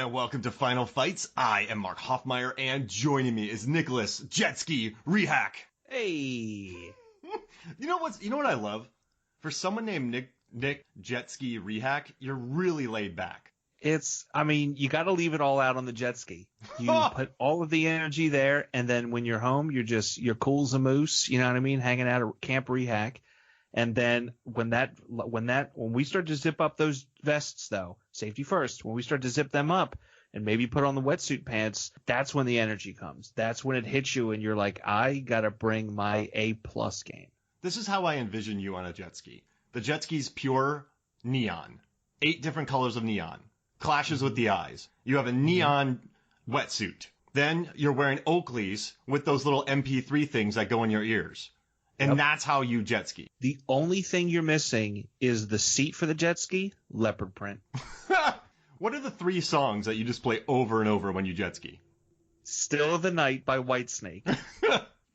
And welcome to Final Fights. I am Mark Hoffmeyer, and joining me is Nicholas Jetski Rehack. Hey. You know what I love? For someone named Nick Jetski Rehack, you're really laid back. You got to leave it all out on the jet ski. You put all of the energy there, and then when you're home, you're cool as a moose. You know what I mean? Hanging out at Camp Rehack. And then when we start to zip up those vests, though, safety first, when we start to zip them up and maybe put on the wetsuit pants, that's when the energy comes. That's when it hits you and you're like, I got to bring my A+ game. This is how I envision you on a jet ski. The jet ski's pure neon. 8 different colors of neon. Clashes with the eyes. You have a neon wetsuit. Then you're wearing Oakleys with those little MP3 things that go in your ears. And That's how you jet ski. The only thing you're missing is the seat for the jet ski, leopard print. What are the 3 songs that you just play over and over when you jet ski? Still of the Night by Whitesnake.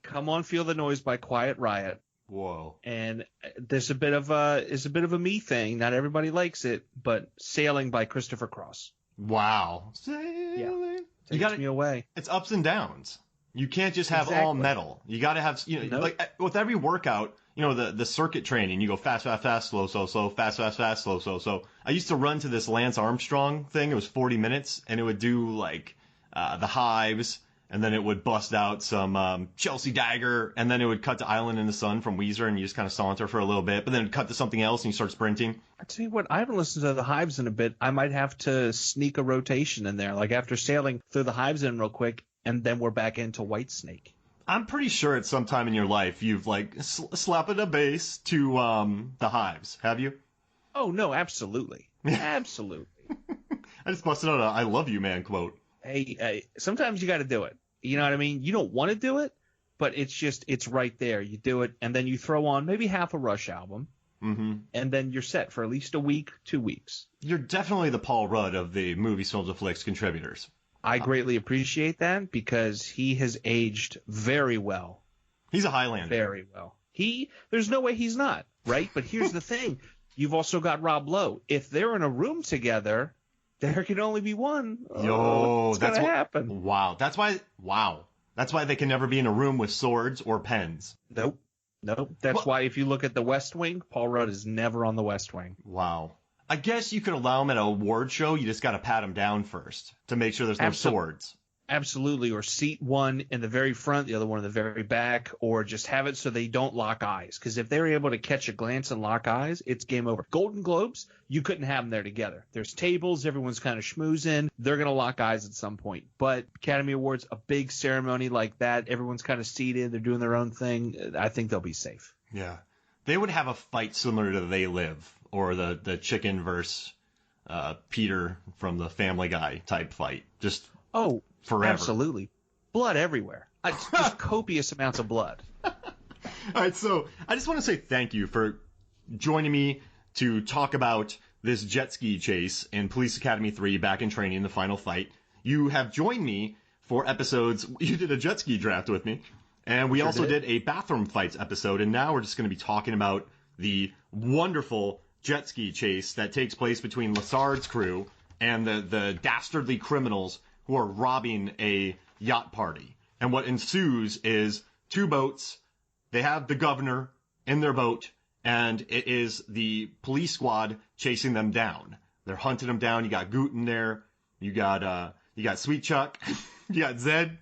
Come On Feel the Noise by Quiet Riot. Whoa. And there's a bit of a me thing. Not everybody likes it, but Sailing by Christopher Cross. Wow. Sailing. Yeah. Takes me away. It's ups and downs. You can't just have all metal. You got to have, like with every workout, the circuit training, you go fast, fast, fast, slow, slow, slow, fast, fast, fast, slow, slow, slow. I used to run to this Lance Armstrong thing. It was 40 minutes and it would do like, the Hives, and then it would bust out some, Chelsea Dagger, and then it would cut to Island in the Sun from Weezer, and you just kind of saunter for a little bit, but then it'd cut to something else and you start sprinting. I tell you what, I haven't listened to the Hives in a bit. I might have to sneak a rotation in there, like after Sailing, throw the Hives in real quick. And then we're back into Whitesnake. I'm pretty sure at some time in your life you've like slapped a bass to the Hives. Have you? Oh no, absolutely, absolutely. I just busted out a "I love you, man" quote. Hey, sometimes you got to do it. You know what I mean? You don't want to do it, but it's right there. You do it, and then you throw on maybe half a Rush album, and then you're set for at least a week, 2 weeks. You're definitely the Paul Rudd of the Movies, Films, and Flicks contributors. I greatly appreciate that because he has aged very well. He's a Highlander. Very well. There's no way he's not, right? But here's the thing. You've also got Rob Lowe. If they're in a room together, there can only be one. What's going to happen? Wow. That's why they can never be in a room with swords or pens. Nope. That's why if you look at the West Wing, Paul Rudd is never on the West Wing. Wow. I guess you could allow him at an award show. You just got to pat him down first to make sure there's no swords. Absolutely. Or seat one in the very front, the other one in the very back, or just have it so they don't lock eyes. Because if they're able to catch a glance and lock eyes, it's game over. Golden Globes, you couldn't have them there together. There's tables. Everyone's kind of schmoozing. They're going to lock eyes at some point. But Academy Awards, a big ceremony like that, everyone's kind of seated. They're doing their own thing. I think they'll be safe. Yeah. They would have a fight similar to They Live. Or the chicken versus Peter from the Family Guy type fight. Just forever. Absolutely. Blood everywhere. Just copious amounts of blood. All right, so I just want to say thank you for joining me to talk about this jet ski chase in Police Academy 3 Back in Training, the final fight. You have joined me for episodes. You did a jet ski draft with me. And we also did a bathroom fights episode. And now we're just going to be talking about the wonderful jet ski chase that takes place between Lassard's crew and the dastardly criminals who are robbing a yacht party. And what ensues is 2 boats. They have the governor in their boat, and it is the police squad chasing them down. They're hunting them down. You got Goot in there. You got Sweet Chuck. You got Zed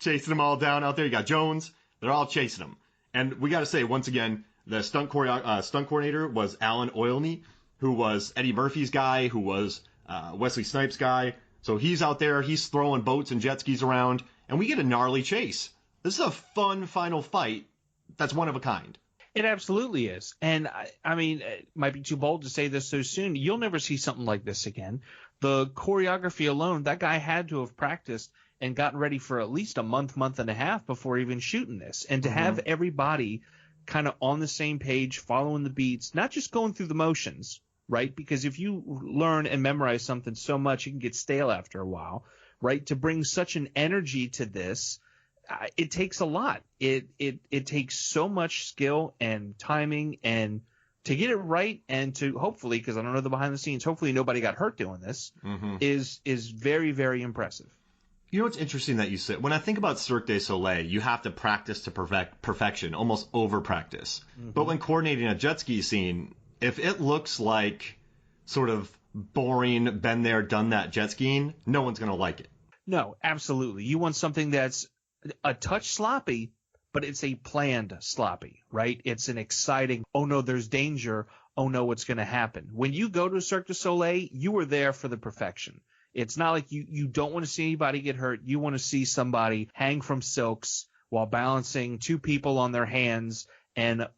chasing them all down out there. You got Jones. They're all chasing them. And we got to say, once again, the stunt coordinator was Alan Oilney, who was Eddie Murphy's guy, who was Wesley Snipes' guy. So he's out there. He's throwing boats and jet skis around. And we get a gnarly chase. This is a fun final fight that's one of a kind. It absolutely is. And, I mean, it might be too bold to say this so soon. You'll never see something like this again. The choreography alone, that guy had to have practiced and gotten ready for at least a month and a half before even shooting this. And to have everybody kind of on the same page, following the beats, not just going through the motions, right? Because if you learn and memorize something so much, you can get stale after a while, right? To bring such an energy to this, it takes a lot. It takes so much skill and timing and to get it right and to hopefully, because I don't know the behind the scenes, hopefully nobody got hurt doing this, is very, very impressive. You know what's interesting that you said? When I think about Cirque du Soleil, you have to practice to perfection, almost over practice. But when coordinating a jet ski scene, if it looks like sort of boring, been there, done that jet skiing, no one's going to like it. No, absolutely. You want something that's a touch sloppy, but it's a planned sloppy, right? It's an exciting, oh no, there's danger. Oh no, what's going to happen? When you go to Cirque du Soleil, you are there for the perfection. It's not like you don't want to see anybody get hurt. You want to see somebody hang from silks while balancing two people on their hands and,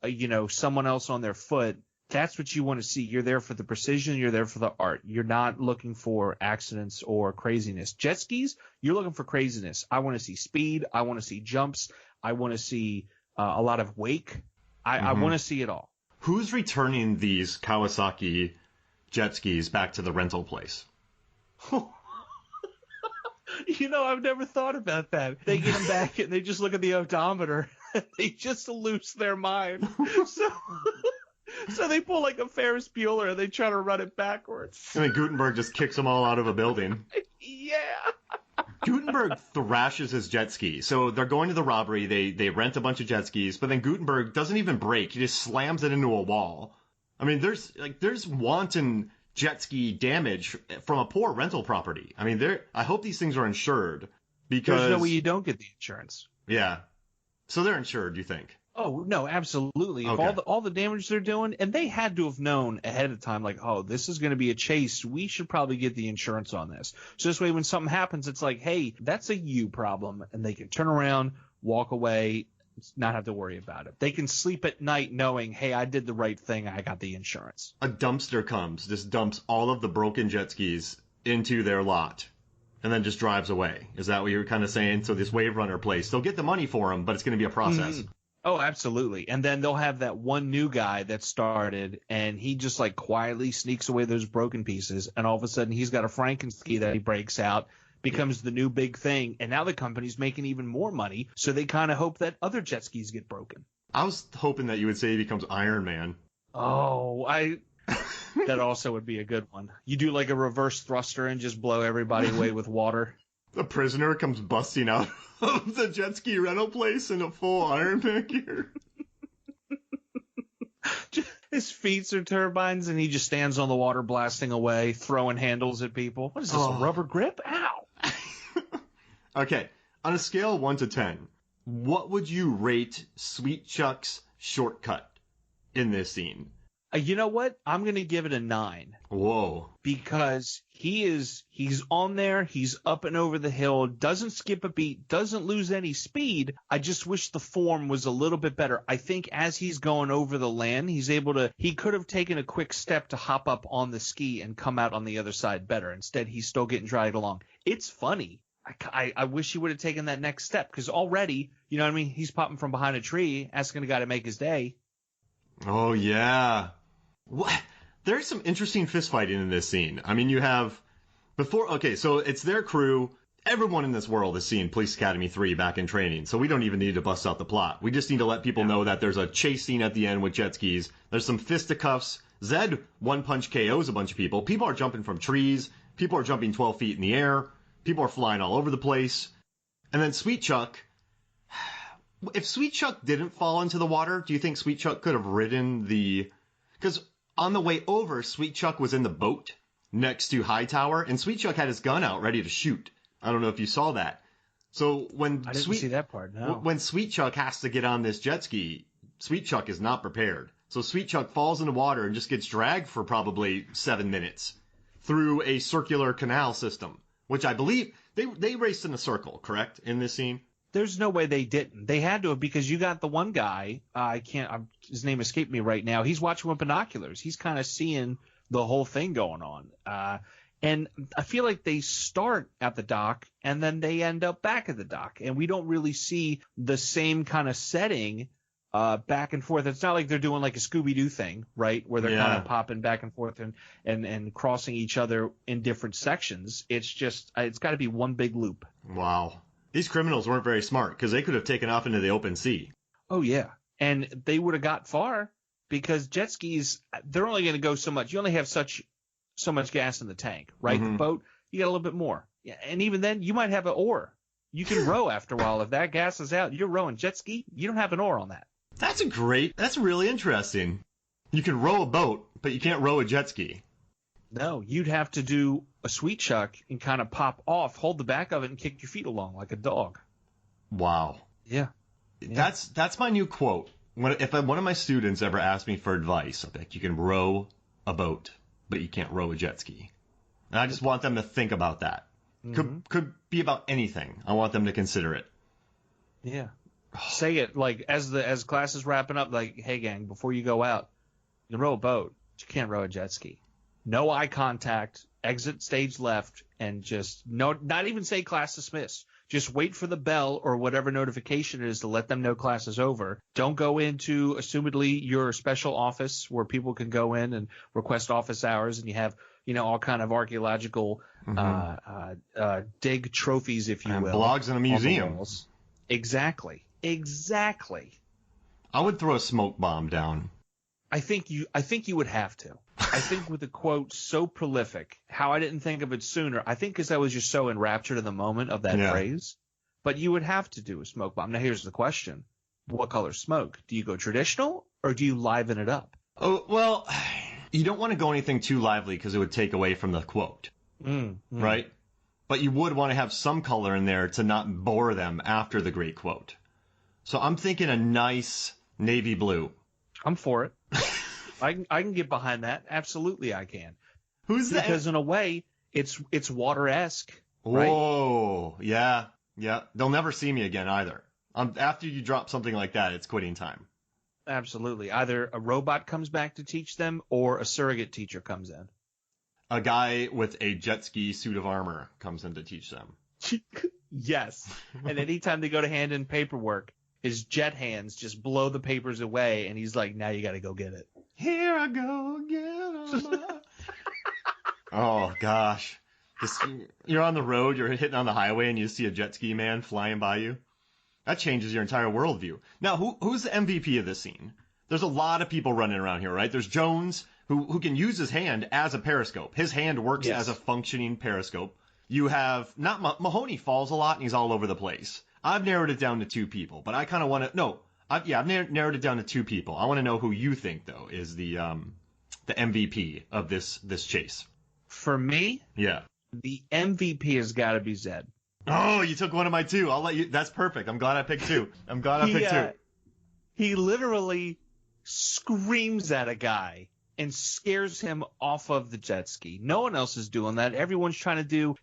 someone else on their foot. That's what you want to see. You're there for the precision. You're there for the art. You're not looking for accidents or craziness. Jet skis, you're looking for craziness. I want to see speed. I want to see jumps. I want to see a lot of wake. I want to see it all. Who's returning these Kawasaki jet skis back to the rental place? I've never thought about that. They get them back and they just look at the odometer. And they just lose their mind. So they pull like a Ferris Bueller and they try to run it backwards. And then Gutenberg just kicks them all out of a building. Yeah. Gutenberg thrashes his jet ski. So they're going to the robbery. They rent a bunch of jet skis, but then Gutenberg doesn't even brake. He just slams it into a wall. I mean, there's wanton jet ski damage from a poor rental property. I mean, I hope these things are insured because there's no way you don't get the insurance. Yeah. So they're insured, you think? Oh, no, absolutely. Okay. If all the damage they're doing, and they had to have known ahead of time, like, oh, this is going to be a chase. We should probably get the insurance on this. So this way, when something happens, it's like, hey, that's a you problem. And they can turn around, walk away, not have to worry about it. They can sleep at night knowing, hey, I did the right thing. I got the insurance. A dumpster comes, just dumps all of the broken jet skis into their lot. And then just drives away. Is that what you're kind of saying? So this Wave Runner place, they'll get the money for them, but it's going to be a process. Mm-hmm. Oh, absolutely. And then they'll have that one new guy that started, and he just like quietly sneaks away those broken pieces, and all of a sudden he's got a Frankenski that he breaks out, becomes the new big thing, and now the company's making even more money, so they kind of hope that other jet skis get broken. I was hoping that you would say he becomes Iron Man. Oh, that also would be a good one. You do like a reverse thruster and just blow everybody away with water. The prisoner comes busting out of the jet ski rental place in a full Iron Man gear. His feet are turbines, and he just stands on the water blasting away, throwing handles at people. What is this, a rubber grip? Ow! Okay, on a scale of 1 to 10, what would you rate Sweet Chuck's shortcut in this scene? You know what? I'm going to give it a 9. Whoa. Because he's on there, he's up and over the hill, doesn't skip a beat, doesn't lose any speed. I just wish the form was a little bit better. I think as he's going over the land, he could have taken a quick step to hop up on the ski and come out on the other side better. Instead, he's still getting dragged along. It's funny. I wish he would have taken that next step because already, you know what I mean? He's popping from behind a tree, asking a guy to make his day. Oh, yeah. What? There's some interesting fist fighting in this scene. I mean, you have so it's their crew. Everyone in this world has seen Police Academy 3 back in training, so we don't even need to bust out the plot. We just need to let people know that there's a chase scene at the end with jet skis. There's some fisticuffs. Zed one-punch KOs a bunch of people. People are jumping from trees. People are jumping 12 feet in the air. People are flying all over the place. And then Sweet Chuck, if Sweet Chuck didn't fall into the water, do you think Sweet Chuck could have ridden because on the way over, Sweet Chuck was in the boat next to Hightower, and Sweet Chuck had his gun out ready to shoot. I don't know if you saw that. So I didn't see that part, no. When Sweet Chuck has to get on this jet ski, Sweet Chuck is not prepared. So Sweet Chuck falls in the water and just gets dragged for probably 7 minutes through a circular canal system, which I believe they raced in a circle, correct, in this scene? There's no way they didn't. They had to have, because you got the one guy, his name escaped me right now. He's watching with binoculars. He's kind of seeing the whole thing going on. And I feel like they start at the dock and then they end up back at the dock. And we don't really see the same kind of setting back and forth. It's not like they're doing like a Scooby-Doo thing, right? Where they're kind of popping back and forth and crossing each other in different sections. It's just, it's got to be one big loop. Wow. These criminals weren't very smart because they could have taken off into the open sea. Oh, yeah. And they would have got far because jet skis, they're only going to go so much. You only have so much gas in the tank, right? Mm-hmm. The boat, you got a little bit more. Yeah, and even then, you might have an oar. You can row after a while. If that gas is out, you're rowing. Jet ski, you don't have an oar on that. That's really interesting. You can row a boat, but you can't row a jet ski. No, you'd have to do a sweet chuck and kind of pop off, hold the back of it, and kick your feet along like a dog. Wow. Yeah. That's my new quote. If one of my students ever asks me for advice, I'll be like, you can row a boat, but you can't row a jet ski. And I just want them to think about that. Mm-hmm. Could be about anything. I want them to consider it. Yeah. Say it like as class is wrapping up, like, hey gang, before you go out, you can row a boat, but you can't row a jet ski. No eye contact, exit stage left, and just not even say class dismissed. Just wait for the bell or whatever notification it is to let them know class is over. Don't go into, assumedly, your special office where people can go in and request office hours, and you have, all kind of archaeological dig trophies, if you and will. Blogs in a museum. Exactly. I would throw a smoke bomb down. I think you would have to. I think with a quote so prolific, how I didn't think of it sooner. I think because I was just so enraptured in the moment of that phrase. But you would have to do a smoke bomb. Now here's the question: what color smoke? Do you go traditional or do you liven it up? Oh well, you don't want to go anything too lively because it would take away from the quote, right? But you would want to have some color in there to not bore them after the great quote. So I'm thinking a nice navy blue. I'm for it. I can get behind that. Absolutely, I can. Who's that? Because in a way, it's water-esque. Whoa, right? Yeah. They'll never see me again either. After you drop something like that, it's quitting time. Absolutely. Either a robot comes back to teach them, or a surrogate teacher comes in. A guy with a jet ski suit of armor comes in to teach them. Yes. And anytime they go to hand in paperwork, his jet hands just blow the papers away, and he's like, now you got to go get it. Here I go again. Oh, gosh. You're on the road, you're hitting on the highway, and you see a jet ski man flying by you. That changes your entire worldview. Now, who's the MVP of this scene? There's a lot of people running around here, right? There's Jones, who can use his hand as a periscope. His hand works as a functioning periscope. You have, Mahoney falls a lot, and he's all over the place. I've narrowed it down to two people, but I kind of want to, I've narrowed it down to two people. I want to know who you think, though, is the MVP of this chase. For me? Yeah. The MVP has got to be Zed. Oh, you took one of my two. I'll let you. That's perfect. I'm glad I picked two. He literally screams at a guy and scares him off of the jet ski. No one else is doing that. Everyone's trying to do,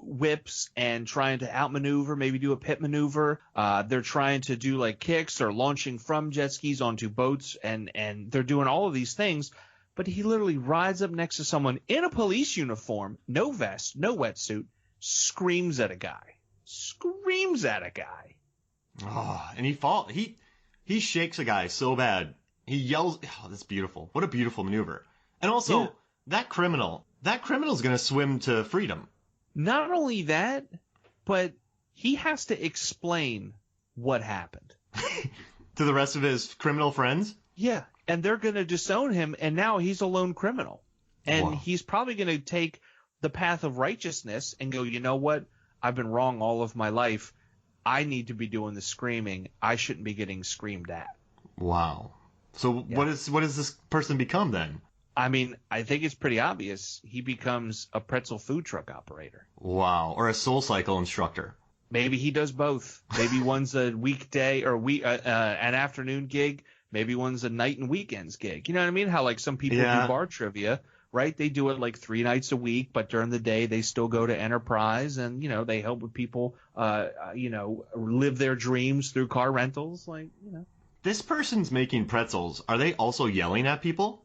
whips and trying to outmaneuver, maybe do a pit maneuver. They're trying to do like kicks or launching from jet skis onto boats, and they're doing all of these things. But he literally rides up next to someone in a police uniform, no vest, no wetsuit, screams at a guy. Oh, and he shakes a guy so bad. He yells. Oh, that's beautiful. What a beautiful maneuver. And also, that criminal's going to swim to freedom. Not only that, but he has to explain what happened. To the rest of his criminal friends? Yeah, and they're going to disown him, and now he's a lone criminal. And he's probably going to take the path of righteousness and go, you know what? I've been wrong all of my life. I need to be doing the screaming. I shouldn't be getting screamed at. Wow. So what does this person become then? I mean, I think it's pretty obvious. He becomes a pretzel food truck operator. Wow. Or a SoulCycle instructor. Maybe he does both. Maybe one's a weekday or an afternoon gig. Maybe one's a night and weekends gig. You know what I mean? How like some people do bar trivia, right? They do it like 3 nights a week, but during the day they still go to Enterprise and, they help with people, live their dreams through car rentals. This person's making pretzels. Are they also yelling at people?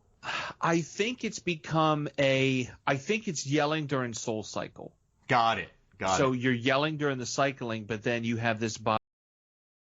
I think it's yelling during SoulCycle. Got it. So you're yelling during the cycling, but then you have this